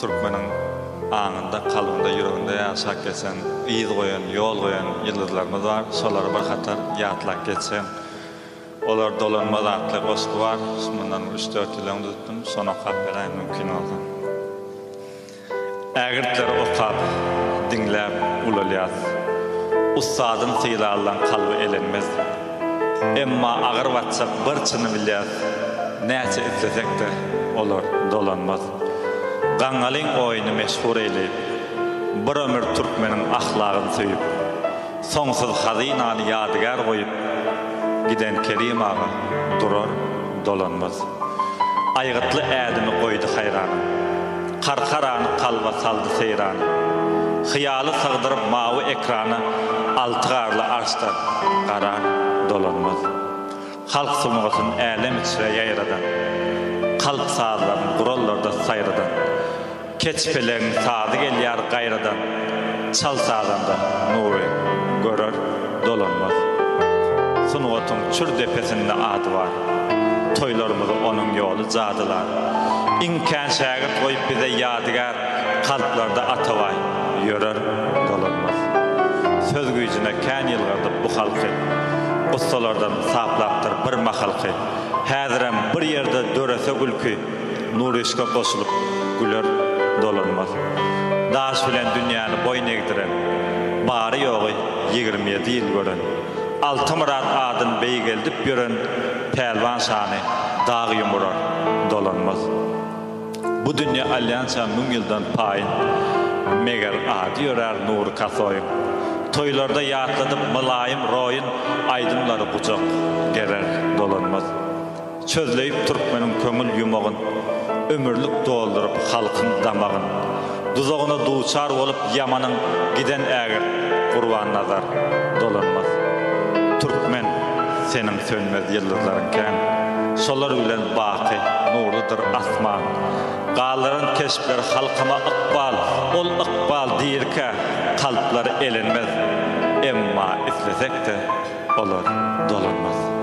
Türkmenin anında, kalbinde, yüreğinde yaşak geçen, iz koyan, yol koyan yıldızlarımız var. Soları bir katar yatlak geçen. Olar dolanmaz atlı koşku var. Bundan 3-4 yılını tuttum. Sonra kapılayın mümkün oldu. Ägirtler okap, dinlep, ululyaz. Ustadın sıylarlan kalbi elenmez. Emma ağır vatsak bir çını bilyaz. Näçe itlesek de olar dolanmaz. Gaňalyň oýuny meşhur eýlip, bir ömür türkmeniň ahlagyny söýüp, soňsuz hazynany ýadygar goýup, giden Kerim ağa durar dolanmaz. Aýgytly ädimi goýdy haýran, karkarany kalba saldy seýran, hyýaly sygdyryp mawy ekrany alty garly arşda garar dolanmaz. Halk sunugatyn älim içre ýaýradan, kalp sazlaryny gurallarda saýradan, keçpeleň sady gelýär gaýradan, çal sadanda nury görer dolanmaz. Sunugatyn çür depesinde ady var, toýlarymyzy onuň ýoly jadylar. İnkän şägit goýup bize ýadygar, kalplarda ataway ýörer dolanmaz. Söz güýjüne kän ýylgardy bu halky, ustalardan saplapdyr bir mahalky. Häzirem bir ýerde dörese gülki, nur ışka koşulup güler dolanmaz. Daş bilen dünýäni boyun egdiren, bary ýogy 27 ýyl gören, altı murat adyn beýgeldip ýören pelwan şany dag ýumurar dolanmaz. Bu dünýä alýansa 1000 ýyldan paýyn, meger ady ýörer nur kasoýum. Toýlarda ýatladyp mylaýym roýun aýdymlary bucak gerer dolanmaz. Çözleyip türkmenin köngül yumagyn, ömürlük doldurup halkın damagyn, duzoguna duçar olup yamanyň giden ägir gurban nazar dolanmaz. Türkmen senin sönmez yıldızlarınken, solar bilen baqy nurludur asman. Galaryn keşpleri halkyma ykbal, ol ykbal diýirke kalplar elenmez. Emma islesek de olar dolanmaz.